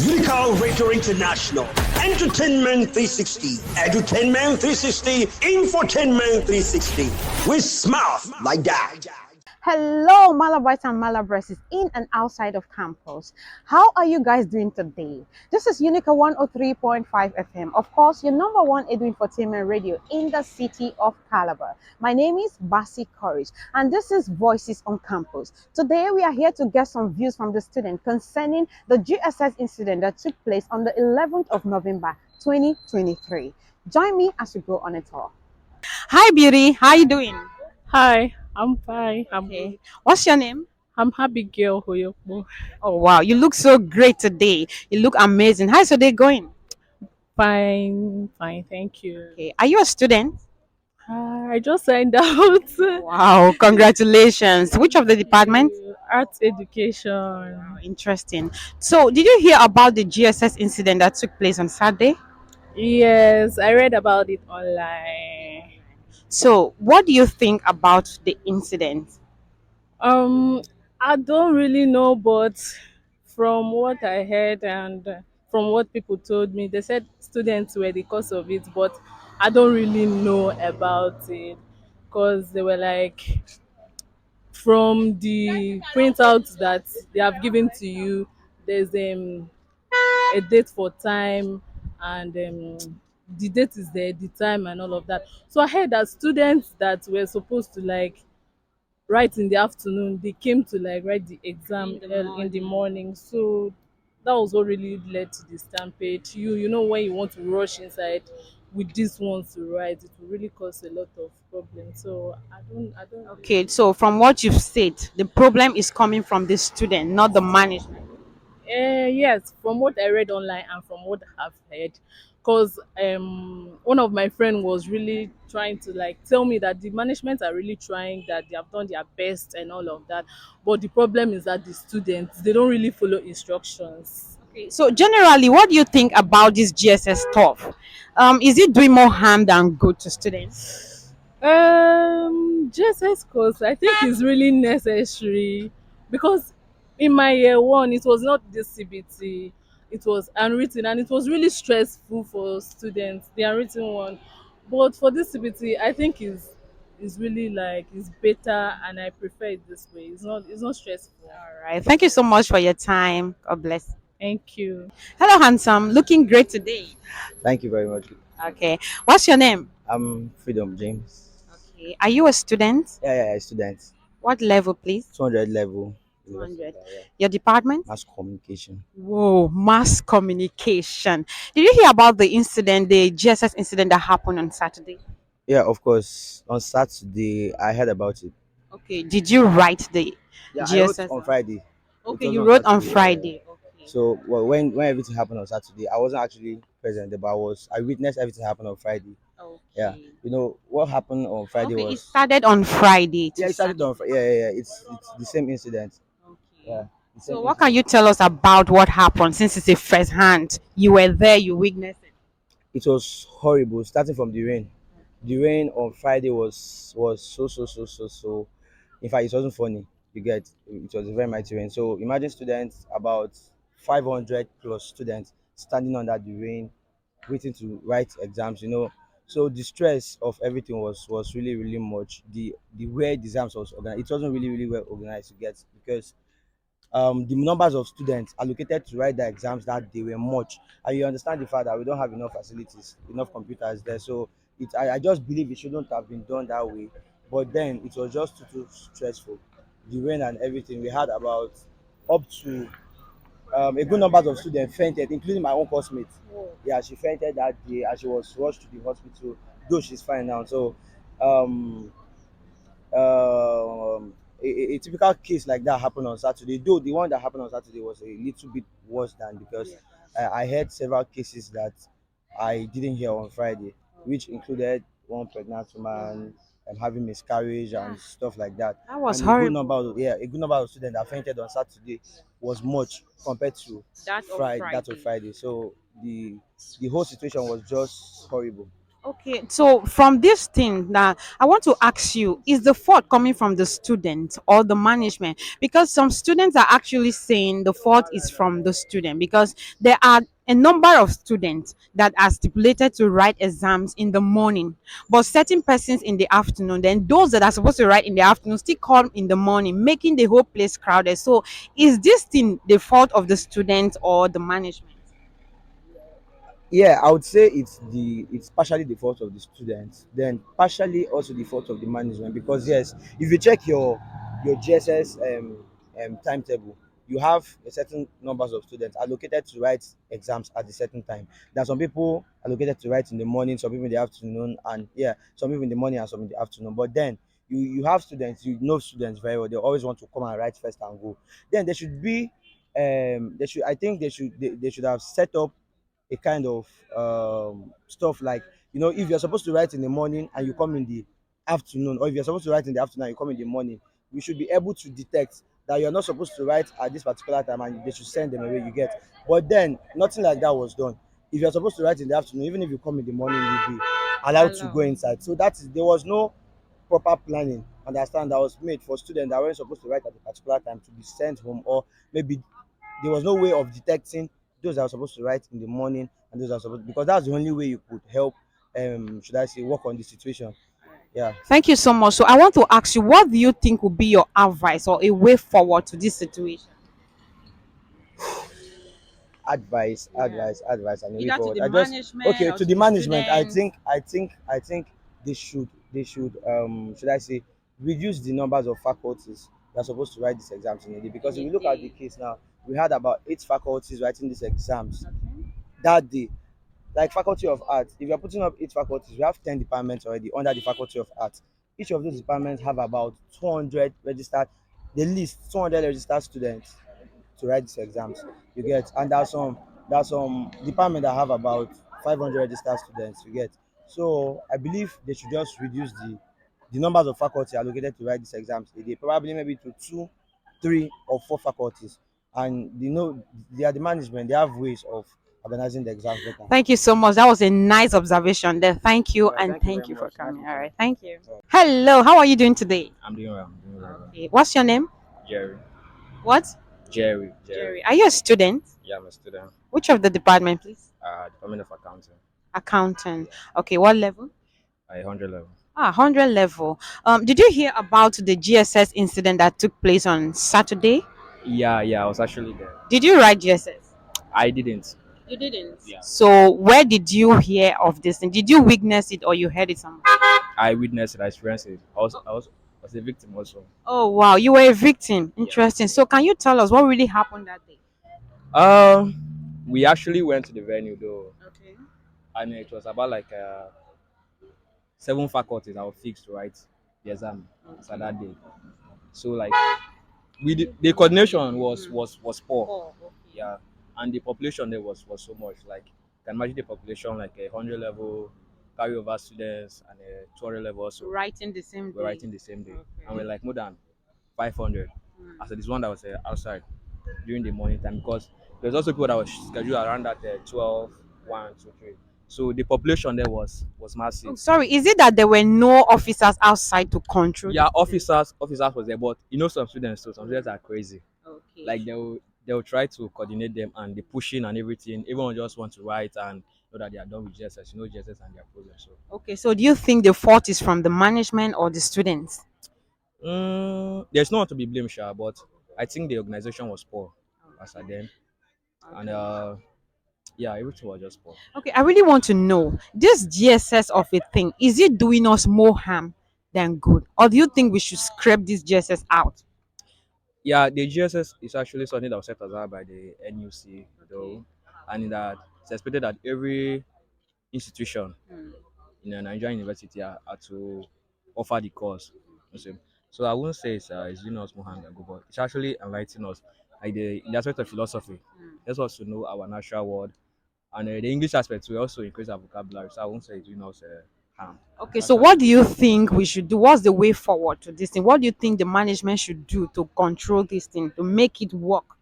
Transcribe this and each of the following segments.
Unical Radio International, Entertainment 360, Edutainment 360, Infotainment 360. We smile like that. Hello, Malabrites and Malabresses in and outside of campus. How are you guys doing today? This is Unical 103.5 FM. Of course, your number one edu infotainment radio in the city of Calabar. My name is Basi Courage, and this is Voices on Campus. Today, we are here to get some views from the student concerning the GSS incident that took place on the 11th of November, 2023. Join me as we go on a tour. Hi, Beauty. How you doing? Hi, I'm fine. Okay. What's your name? I'm Abigail Hoyokbo. Oh wow, you look so great today. You look amazing. How's your day going? Fine, fine, thank you. Okay. Are you a student? I just signed out. Wow, congratulations. Which of the departments? Arts education. Oh, interesting. So, did you hear about the GSS incident that took place on Saturday? Yes, I read about it online. So, what do you think about the incident? Um, I don't really know, but from what I heard and from what people told me, they said students were the cause of it, but I don't really know about it because they were like, from the printouts that they have given to you, there's a date for time, and the date is there, the time and all of that. So I heard that students that were supposed to like write in the afternoon, they came to like write the exam in the morning. So that was what really led to the stampede. You know, when you want to rush inside with these ones to write, it will really cause a lot of problems. So I don't Okay, so from what you've said, the problem is coming from the student, not the management. Yes, from what I read online and from what I've heard, because one of my friend was really trying to like tell me that the management are really trying, that they have done their best and all of that, but the problem is that the students, they don't really follow instructions. Okay, so generally, what do you think about this GSS stuff? Is it doing more harm than good to students? GSS course, I think is really necessary because in my year one, it was not this CBT, it was unwritten, and it was really stressful for students, the unwritten one. But for this CBT, I think is really like is better, and I prefer it this way. It's not stressful. All right. Thank you so much for your time. God bless. Thank you. Hello, handsome. Looking great today. Thank you very much. Okay. What's your name? I'm Freedom James. Okay. Are you a student? Yeah, student. What level, please? 200 level. 200. Yeah. Your department? Mass communication. Whoa, mass communication. Did you hear about the incident, the GSS incident that happened on Saturday? Yeah, of course. On Saturday, I heard about it. Okay. Did you write the Yeah, I wrote GSS? on Friday. It Okay, was you on wrote on Saturday. Yeah, yeah. Friday. Okay. So well, when everything happened on Saturday, I wasn't actually present, but I witnessed everything happen on Friday. Yeah, Okay. you know what happened on Friday Okay, it was started on Friday yeah, to it started on Saturday. Yeah. It's the same incident. Okay. Yeah, the same So what can incident. you tell us about what happened since it's a first hand? You were there, you witnessed it. It was horrible, starting from the rain. The rain on Friday was so. In fact, it wasn't funny. You get it was a very mighty rain. So imagine students, about 500 plus students standing under the rain, waiting to write exams. So the stress of everything was really much. The way the exams was organized, it wasn't really well organized. You get, because the numbers of students allocated to write the exams that day were much, and you understand the fact that we don't have enough facilities, enough computers there. So I just believe it shouldn't have been done that way, but then it was just too stressful, the rain and everything. We had about up to a good number of students fainted, including my own classmate. Yeah, she fainted that day and she was rushed to the hospital, though she's fine now. So um a typical case like that happened on Saturday. Though the one that happened on Saturday was a little bit worse than, because I heard several cases that I didn't hear on Friday, which included one pregnant woman having miscarriage and stuff like that. That was And horrible. a good number of students that fainted on Saturday was much compared to That of Friday. That of Friday. Friday. So the whole situation was just horrible. Okay, so from this thing now, I want to ask you, is the fault coming from the student or the management? Because some students are actually saying the fault is from the student because there are a number of students that are stipulated to write exams in the morning, but certain persons in the afternoon, then those that are supposed to write in the afternoon still come in the morning, making the whole place crowded. So is this thing the fault of the student or the management? Yeah, I would say it's partially the fault of the students, then partially also the fault of the management. Because yes, if you check your GSS timetable, you have a certain numbers of students allocated to write exams at a certain time. There are some people allocated to write in the morning, some people in the afternoon, and yeah, some people in the morning and some in the afternoon. But then you have students, you know students very well. They always want to come and write first and go. Then there should be they should I think they should have set up a kind of stuff like, if you're supposed to write in the morning and you come in the afternoon, or if you're supposed to write in the afternoon and you come in the morning, we should be able to detect that you're not supposed to write at this particular time and they should send them away, you get. But then nothing like that was done. If you're supposed to write in the afternoon, even if you come in the morning, you'll be allowed to go Hello. inside. So that is, there was no proper planning, understand, that was made for students that weren't supposed to write at a particular time to be sent home, or maybe there was no way of detecting those that are supposed to write in the morning and those that are supposed, because that's the only way you could help, should I say, work on the situation. Yeah. Thank you so much. So I want to ask you, what do you think would be your advice or a way forward to this situation? Advice and a way Either to forward. the I just, management okay, or to to the the management, students. I think they should should I say, reduce the numbers of faculties that are supposed to write these exams in a day. Because In if a you look at the day. case now, we had about 8 faculties writing these exams Okay. that day. Like faculty of arts, if you're putting up 8 faculties, we have 10 departments already under the faculty of arts. Each of those departments have about 200 registered, the least 200 registered students to write these exams, you get. And there's some department that have about 500 registered students, you get. So I believe they should just reduce the numbers of faculty allocated to write these exams a day, probably maybe to 2, 3, or 4 faculties. And they are the management, they have ways of organizing the exams better. Thank you so much. That was a nice observation there. Thank you All right, and thank you thank very you for much. Nice coming. All meeting right. you. Thank you. All right. Hello. How are you doing today? I'm doing well. I'm doing very well. Okay. What's your name? Jerry. What? Jerry. Jerry. Are you a student? Yeah, I'm a student. Which of the department, please? Department of Accounting. Accountant. Okay. What level? 100 level. 100 level. Did you hear about the GSS incident that took place on Saturday? Yeah, I was actually there. Did you write GSS? I didn't. You didn't. Yeah. So where did you hear of this thing? Did you witness it or you heard it somewhere? I witnessed it. I experienced it. I was a victim also. Oh wow, you were a victim. Yeah. Interesting. So can you tell us what really happened that day? Um, we actually went to the venue though, Okay. and it was about like 7 faculties that were fixed to write the exam for that day. So like the coordination was poor. Oh, okay. Yeah, and the population there was so much. Like, you can imagine the population like 100 level carryover students and 200 level also. Writing the same We're day. writing the same day, Okay. and we're like more than 500. Mm. I said this one that was outside during the morning time, because there's also people that was scheduled around that 12, 1, 2, 3. So the population there was Oh, massive. sorry, is it that there were no officers outside to control Yeah, the students? officers was there, but some students too. Some students are crazy. Okay. Like they'll try to coordinate them and the pushing and everything. Everyone just want to write and know that they are done with GSS. GSS and their problem. So Okay, so do you think the fault is from the management or the students? there's no one to be blamed, sure, but I think the organization was poor as at then, and yeah, everything was just poor. Okay, I really want to know this GSS of a thing, is it doing us more harm than good? Or do you think we should scrape this GSS out? Yeah, the GSS is actually something that was set aside by the NUC though, and that it's expected that every institution in a Nigerian university are to offer the course. You see. So I wouldn't say it's doing us more harm than good, but it's actually enlightening us, like in the aspect of philosophy. Helps us to know our natural world, and the English aspect will also increase our vocabulary. So I won't say it's doing us harm. Okay, It's so actually what do you think we should do? What's the way forward to this thing? What do you think the management should do to control this thing, to make it work?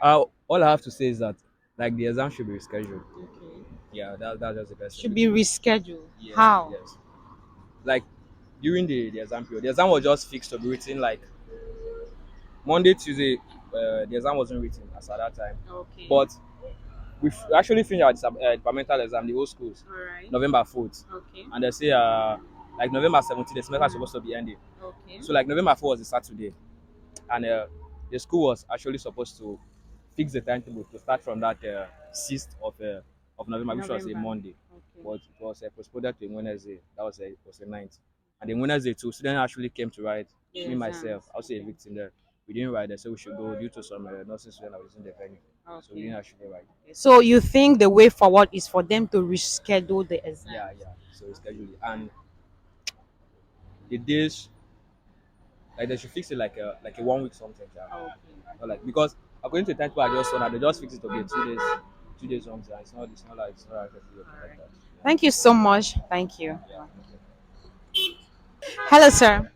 all I have to say is that like the exam should be rescheduled. Yeah, that's just the best thing Should to be do. rescheduled. Yes, How? yes. Like during the exam period, the exam was just fixed to be written like Monday, Tuesday. The exam wasn't written as at that time, Okay. but we actually finished our departmental exam, the whole schools, All right. November 4th, Okay. and they say like November 17th, the semester is supposed to be ending. Okay. So like November 4th was a Saturday, and the school was actually supposed to fix the timetable to start from that 6th of November, which was a November. Monday, Okay. but it was postponed to a Wednesday. That was a 9th, and then Wednesday too. Students actually came to write. The Me myself, exams. I was a Okay. victim there. We didn't write. They said we should go due to some nursing student that was in the venue, so we Okay. didn't actually write. So you think the way forward is for them to reschedule the exam? Yeah, yeah. So it's scheduled, and the days like they should fix it like a 1 week something. Yeah. Okay. Not like because according to the timetable I just saw now, they just fix it to be 2 days, 2 days something. It's not like like that. Thank you so much. Thank you. Yeah. Yeah. Hello, sir.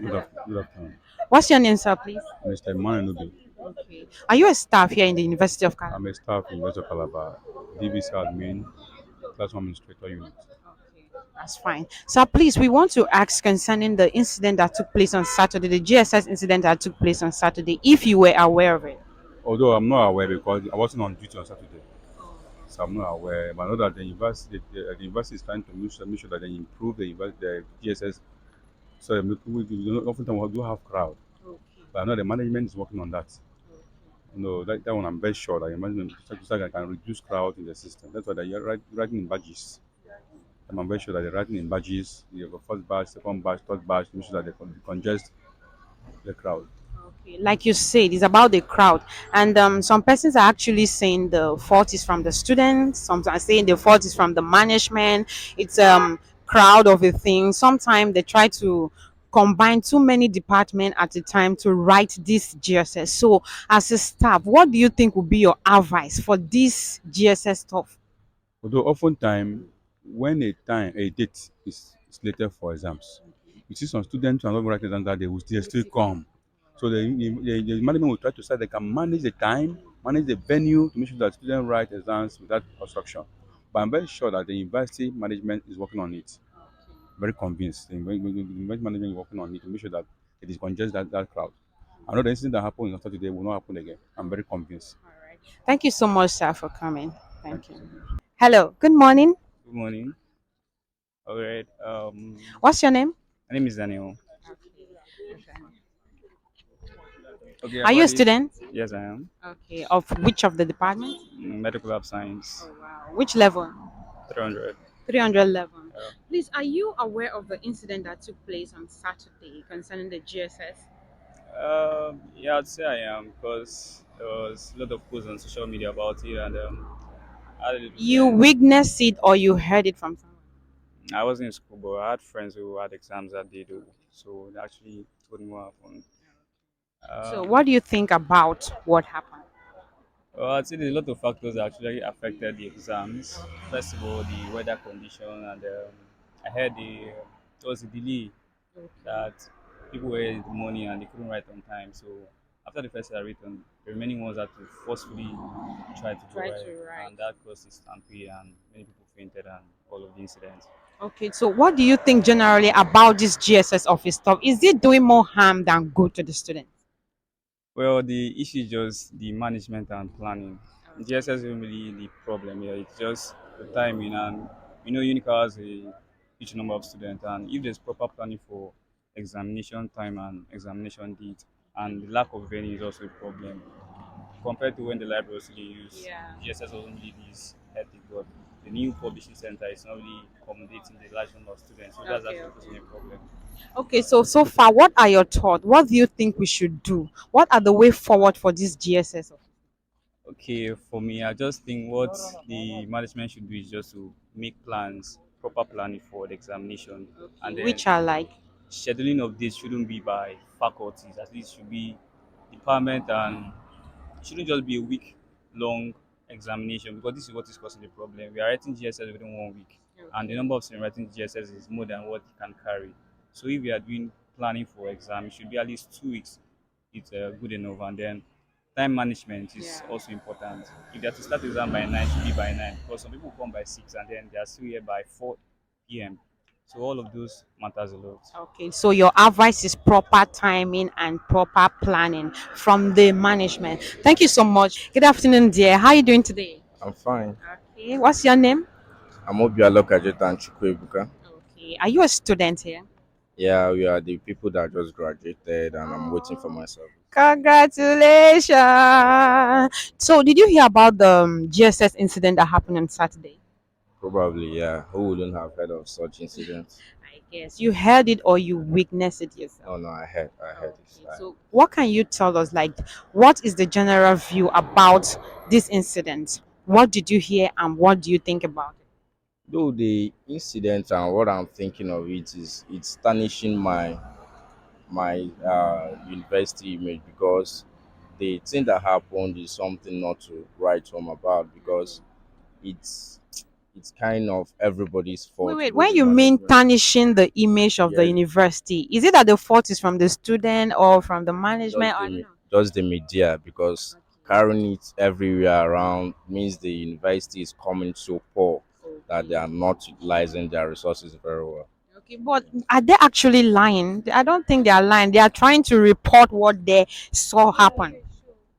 Good afternoon. What's your name, sir, please? Mr. Emmanuel. Okay. Are you a staff here in the University of Calabar? I'm a staff in University of Calabar, DVC admin, classroom administrator unit. Okay, that's fine. So please, we want to ask concerning the incident that took place on Saturday, the GSS incident that took place on Saturday, if you were aware of it. Although I'm not aware because I wasn't on duty on Saturday, so I'm not aware. But I know that the university is trying to make sure that they improve the GSS. So oftentimes we do have crowd, but I know the management is working on that. That one I'm very sure that the management can reduce crowd in the system. That's why they're writing in badges. I'm very sure that they're writing in badges. You have a first batch, second batch, third batch, to make sure that they congest the crowd. Okay, like you said, it's about the crowd, and some persons are actually saying the fault is from the students. Some are saying the fault is from the management. It's crowd of a thing. Sometimes they try to combine too many departments at a time to write this GSS. So, as a staff, what do you think would be your advice for this GSS stuff? Although oftentimes, when a date is slated for exams, you see some students who are not going to write exams that they still come. So the management will try to say they can manage the time, manage the venue to make sure that students write exams without obstruction. But I'm very sure that the university management is working on it. Very convinced. The university management is working on it to make sure that it is congest that crowd. I know the incident that happened on Saturday will not happen again. I'm very convinced. Thank you so much, sir, for coming. Thank Thank you you. so much. Hello. Good morning. Good morning. All right. What's your name? My name is Daniel. Okay, Are you a about this. student? Yes, I am. Okay. Of which of the departments? Medical lab science. Wow. Which level? 300. 300 level. Yeah. Please, are you aware of the incident that took place on Saturday concerning the GSS? Yeah, I'd say I am because there was a lot of posts on social media about it, and I had a little You friend. witnessed it or you heard it from someone? I wasn't in school, but I had friends who had exams that day, though. So they actually told me what happened. So, Um, what do you think about what happened? Well, I'd say there's a lot of factors that actually affected the exams. First of all, the weather condition, and I heard there was a delay that people were in the morning and they couldn't write on time. So after the first had written, the remaining ones had to forcefully try to go Try right, to write. and that caused a stampede, and many people fainted, and all of the incidents. Okay, so what do you think generally about this GSS office stuff? Is it doing more harm than good to the students? Well, the issue is just the management and planning. GSS isn't really the problem here. It's just the timing, and Unical has a huge number of students, and if there's proper planning for examination time and examination date, and the lack of venue is also a problem compared to when the library was really used. Yeah. GSS wasn't really this hectic, but the new publishing center is not really accommodating the large number of students, so that's Okay, actually causing a problem. Okay, so far, what are your thoughts? What do you think we should do? What are the way forward for this GSS? Okay, for me, I just think what the management should do is just to make plans, proper planning for the examination, and then Which are like, scheduling of this shouldn't be by faculties. At least should be department, and it shouldn't just be a week long examination because this is what is causing the problem. We are writing GSS within 1 week, and the number of students writing GSS is more than what it can carry. So if we are doing planning for exam, it should be at least 2 weeks. It's good enough, and then time management is also important. If they are to start exam by 9, it should be by 9 because some people come by 6 and then they are still here by 4 p.m. So all of those matters a lot. Okay, so your advice is proper timing and proper planning from the management. Thank you so much. Good afternoon, dear. How are you doing today? I'm fine. Okay, what's your name? I'm Obialo Kajeta and Chukwebuka. Okay, are you a student here? Yeah, we are the people that just graduated, and I'm waiting for Oh, myself. congratulations. So, did you hear about the GSS incident that happened on Saturday? Probably, yeah. Who wouldn't have heard of such incidents? I guess you heard it or you witnessed it yourself. No, no, I heard it. Okay, so what can you tell us? Like, what is the general view about this incident? What did you hear and what do you think about it? Though the incident and what I'm thinking of it is it's tarnishing my university image because the thing that happened is something not to write home about because it's it's kind of everybody's Wait, fault, wait. both When the you mean management. tarnishing the image of the Yes, university, is it that the fault is from the student or from the management? I don't know. just the media because carrying it everywhere around means the university is coming so poor that they Okay. are not utilizing their resources very well. Okay, but are they actually lying? I don't think they are lying. They are trying to report what they saw happen.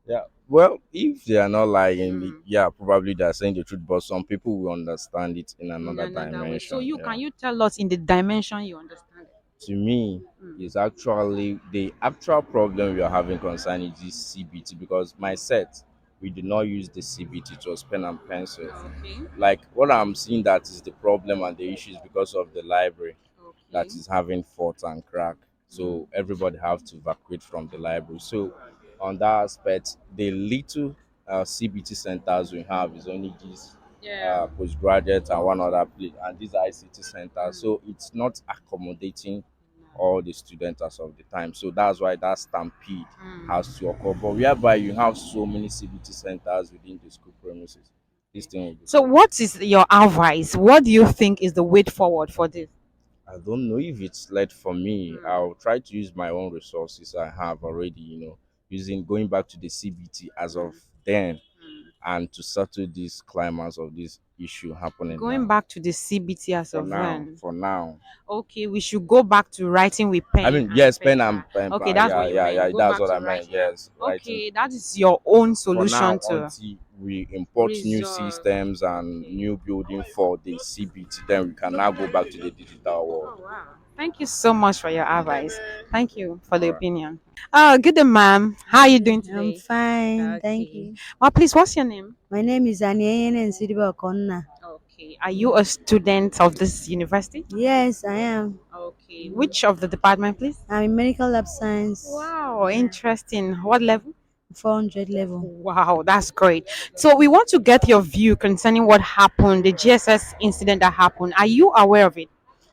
Yeah. Well, if they are not lying, Mm. yeah, probably they are saying the truth, but some people will understand it in In another another way. So dimension. you Yeah. can you tell us in the dimension you understand it? To me, Mm. is actually the actual problem we are having concerning this CBT because my set, we did not use the CBT, it was pen and pencil. Okay. Like what I'm seeing that is the problem and the issues because of the library Okay. that is having fault and crack. Mm. So everybody have to evacuate from the library. So on that aspect, the little CBT centers we have is only this Yeah. postgraduate and one other place, and these are ICT centers. So it's not accommodating all the students as of the time. So that's why that stampede Mm. has to occur. But whereby you have so many CBT centers within the school premises, this thing will be So solved. what is your advice? What do you think is the way forward for this? I don't know if it's led for me. Mm. I'll try to use my own resources I have already, using going back to the CBT as of then and to settle this climax of this issue happening Going now. back to the CBT as For of now, then. for now. Okay, we should go back to writing with I pen mean, and yes, pen paper. and pen. Okay, that's Yeah, what you yeah, meant. yeah. Go That's back what I to meant. writing. Yes, writing. Okay, that is your own For solution now, to until we import new resolve. systems and Okay. new building for the CBT, then we can now go back to the digital world. Oh wow. Thank you so much for your advice. Thank you for the All right. opinion. Good day, ma'am. How are you doing I'm today? fine, thank Okay. you. Well, please, what's your name? My name is Aniene Nsidibe Okonna. Okay. Are you a student of this university? Yes, I am. Okay. Which of the department, please? I'm in medical lab science. Wow, Yeah, interesting. What level? 400 level. Wow, that's great. So we want to get your view concerning what happened, the GSS incident that happened. Are you aware of it?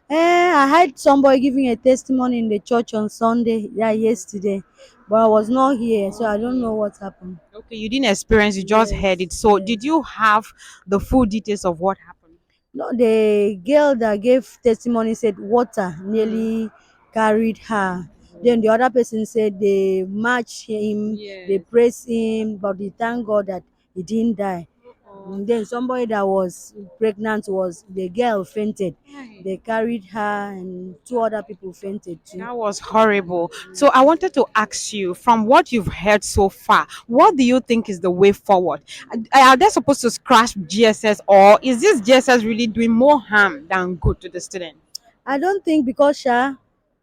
I had somebody giving a testimony in the church on Sunday, yeah, yesterday, but I was not here, so I don't Okay. know what happened. Okay, you didn't experience, you just heard Yes, it. So yes. did you have the full details of what happened? No, the girl that gave testimony said water Mm. nearly carried her. Then the other person said they matched him, they Yes. praised him, but they thank God that he didn't die. Oh, Then somebody that was pregnant was the girl fainted. hi. They carried her and two other people fainted too. That was horrible. So I wanted to ask you, from what you've heard so far, what do you think is the way forward? Are they supposed to scratch GSS, or is this GSS really doing more harm than good to the student? I don't think because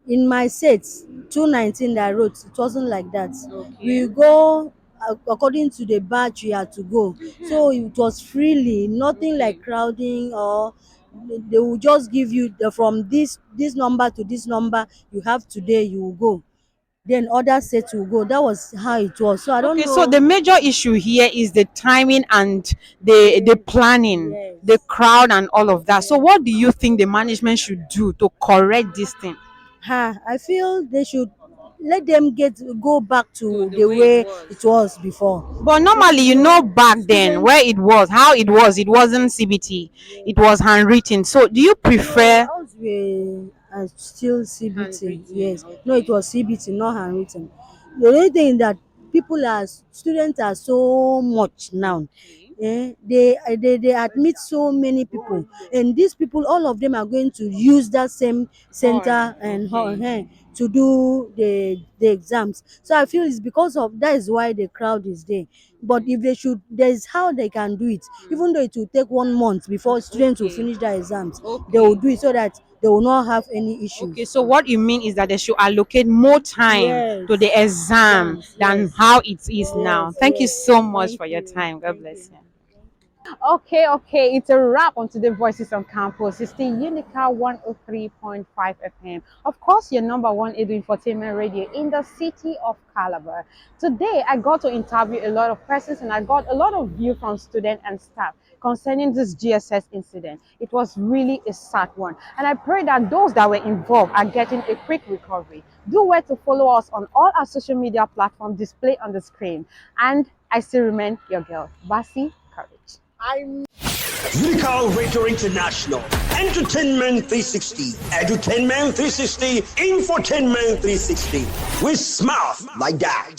in my sets 219 that I wrote, it wasn't like that. Okay. We go according to the batch we had to go. So it was freely, nothing Okay. like crowding or they will just give you from this number to this number you have today you will go. Then other sets will go. That was how it was. So I don't Okay, so the know. major issue here is the timing and the planning, the Yes. crowd and all of that. So Yes. what do you think the management should do to correct this thing? I feel they should let them go back To to the the way it way was. it was before. But So, normally, back then students, where it was, how it wasn't CBT, it was handwritten. So do you no, prefer ours were still CBT. handwritten? Yes, no, it Okay. was CBT, not handwritten. The only thing that students are so much now. They admit so many people, and these people, all of them are going to use that same center and to do the exams. So I feel it's because of that is why the crowd is there. But if they should, there's how they can do it. Even though it will take 1 month before students will finish their exams, they will do it so that they will not have any issues. Okay, so what you mean is that they should allocate more time Yes. to the exam Exams, than yes. how it is now. Yes, Thank you yes. so much Thank for your you. time. God Thank bless you. you. Okay, it's a wrap on today's Voices on Campus. It's the Unical 103.5 FM. Of course, your number one is infotainment radio in the city of Calabar. Today, I got to interview a lot of persons and I got a lot of view from students and staff concerning this GSS incident. It was really a sad one. And I pray that those that were involved are getting a quick recovery. Do well to follow us on all our social media platforms displayed on the screen. And I still remain your girl, Basi Courage. Unical Radio International, Entertainment 360, Edutainment 360, Infotainment 360. We smile like that.